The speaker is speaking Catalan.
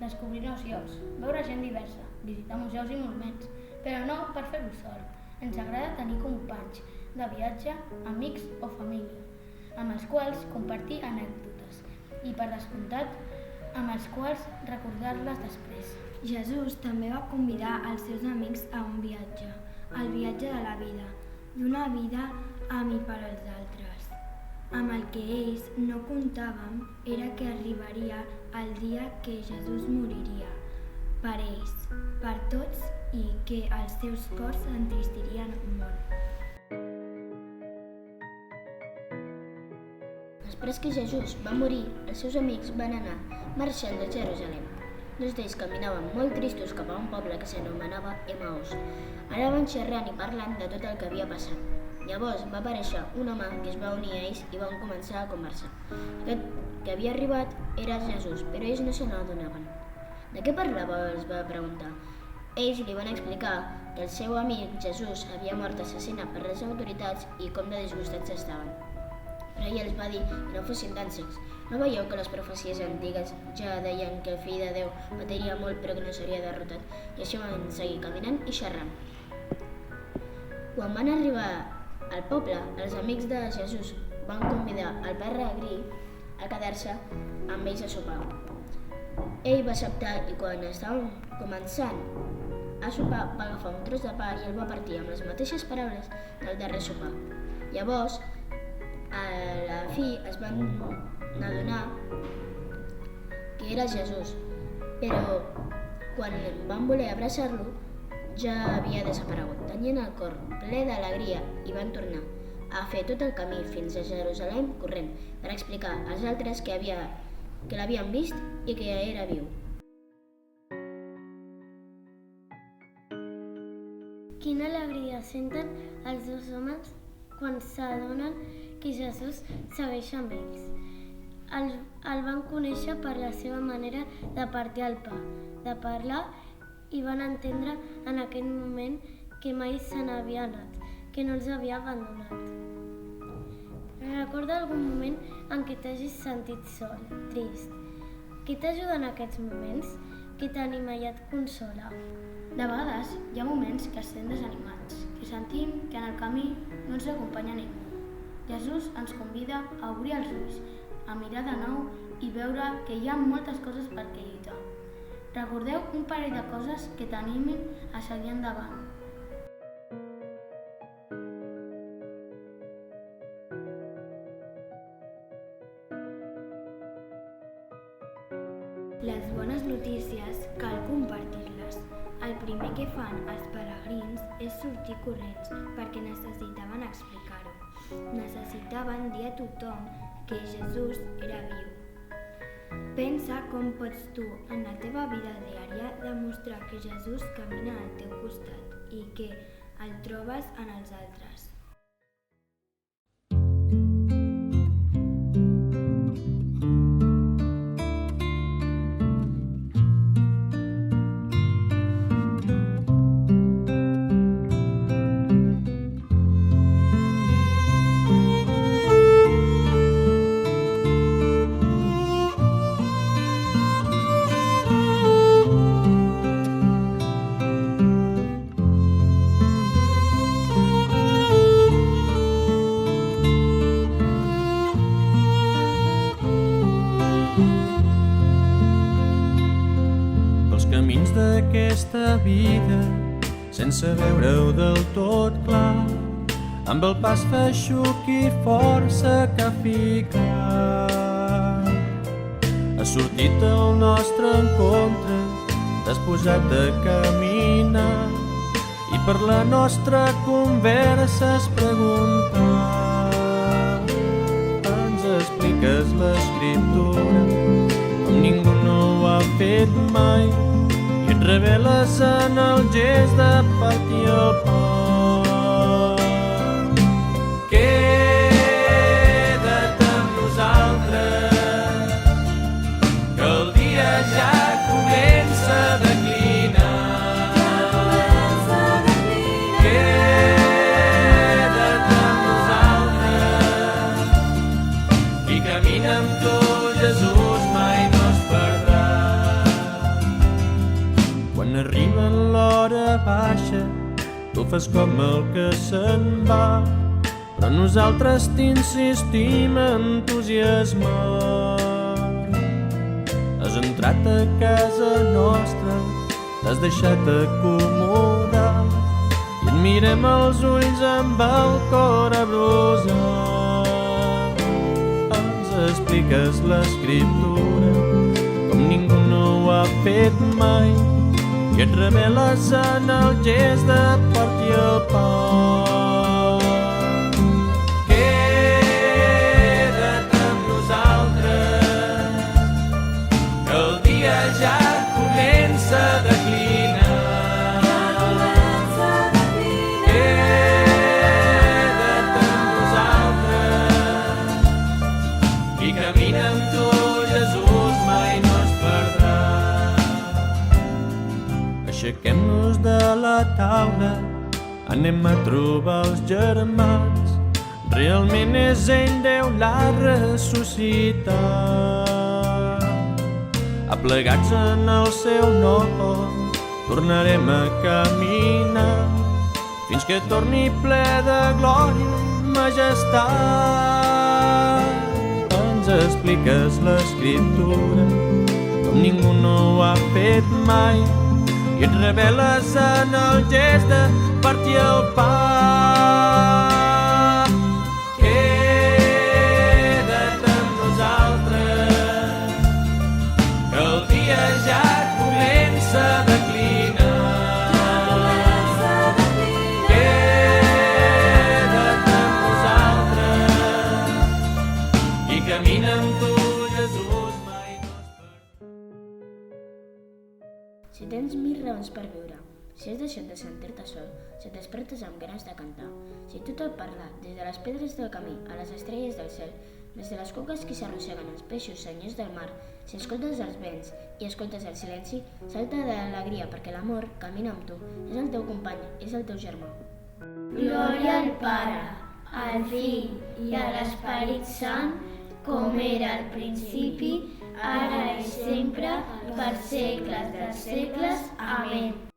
descobrir nous llocs, veure gent diversa, visitar museus i monuments, però no per fer-ho sol. Ens agrada tenir companys de viatge, amics o família, amb els quals compartir anècdotes i, per descomptat, amb els quals recordar-les després. Jesús també va convidar els seus amics a un viatge, el viatge de la vida, d'una vida amb i per als altres. Amb el que ells no comptàvem era que arribaria el dia que Jesús moriria per ells, per tots, i que els seus cors s'entristirien molt. Després que Jesús va morir, els seus amics van anar marxant de Jerusalem. Dos d'ells caminaven molt tristos cap a un poble que s'anomenava Emaús. Anaven xerrant i parlant de tot el que havia passat. Llavors va aparèixer un home que es va unir a ells i van començar a conversar. Aquest que havia arribat era Jesús, però ells no se n'adonaven. De què parlava? Els va preguntar. Ells li van explicar que el seu amic Jesús havia mort assassinat per les autoritats i com de disgustats estaven. Però ell els va dir que no fossin tan secs. No veieu que les profecies antigues ja deien que el fill de Déu patiria molt però que no seria derrotat? I així van seguir caminant i xerrant. Quan van arribar al poble, els amics de Jesús van convidar el peregrí a quedar-se amb ells a sopar. Ell va acceptar i quan estaven començant a sopar va agafar un tros de pa i el va partir amb les mateixes paraules del darrer sopar. Llavors, a la fi es van adonar que era Jesús, però quan van voler abraçar-lo ja havia desaparegut. Tenien el cor ple d'alegria i van tornar a fer tot el camí fins a Jerusalem corrent per explicar als altres que l'havien vist i que era viu. Quina alegria senten els dos homes quan s'adonen que Jesús segueix amb ells. El van conèixer per la seva manera de partir el pa, de parlar, i van entendre en aquell moment que mai se n'havia anat, que no els havia abandonat. Recorda algun moment en què t'hagis sentit sol, trist. Què t'ajuda en aquests moments? Què t'anima i et consola? De vegades hi ha moments que estem desanimats, que sentim que en el camí no ens acompanya ningú. Jesús ens convida a obrir els ulls, a mirar de nou i veure que hi ha moltes coses per què lluitar. Recordeu un parell de coses que t'animin a seguir endavant. Les bones notícies cal compartir-les. El primer que fan els peregrins és sortir corrents perquè necessitaven explicar-ho. Necessitaven dir a tothom que Jesús era viu. Pensa com pots tu, en la teva vida diària, demostrar que Jesús camina al teu costat i que el trobes en els altres. Camins d'aquesta vida, sense veure-ho del tot clar, amb el pas feixuc i força que ha ficat. Ha sortit al nostre encontre, t'has posat a caminar i per la nostra conversa has preguntat. Ens expliques l'escriptura com ningú no ho ha fet mai i et reveles en el gest de partir el pa. Queda't amb nosaltres, que el dia ja comença a declinar. Queda't amb nosaltres i camina amb tu, Jesús mai no es perdrà. l'hora baixa, tu fas com el que se'n va, però nosaltres t'insistim entusiasmar. Has entrat a casa nostra, t'has deixat acomodar i et mirem als ulls amb el cor abrosat. Ens expliques l'escriptura com ningú no ho ha fet mai i et reveles en el gest de partir el pa. Queda't amb nosaltres, que el dia ja comença a declinar. Queda't amb nosaltres i camina amb tu, Jesús mai no es perdrà. Aixequem-nos de la taula, anem a trobar els germans. Realment és ell, Déu l'ha ressuscitat. Aplegats en el seu nom, tornarem a caminar fins que torni ple de glòria i majestat. Ens expliques l'escriptura com ningú no ho ha fet mai i et reveles en el gest de partir el pa. Queda't amb nosaltres, que el dia ja comença a declinar. Queda't amb nosaltres i camina amb tu, Jesús mai no es perdrà. Si tens 1000 raons per viure, si has deixat de sentir-te sol, si et despertes amb ganes de cantar, si tot et parla des de les pedres del camí a les estrelles del cel, des de les coques que s'arrosseguen els peixos senyors del mar, si escoltes els vents i escoltes el silenci, salta d'alegria perquè l'amor camina amb tu, és el teu company, és el teu germà. Glòria al Pare, al Fill i a l'Esperit Sant, com era al principi, ara i sempre, per segles dels segles. Amén.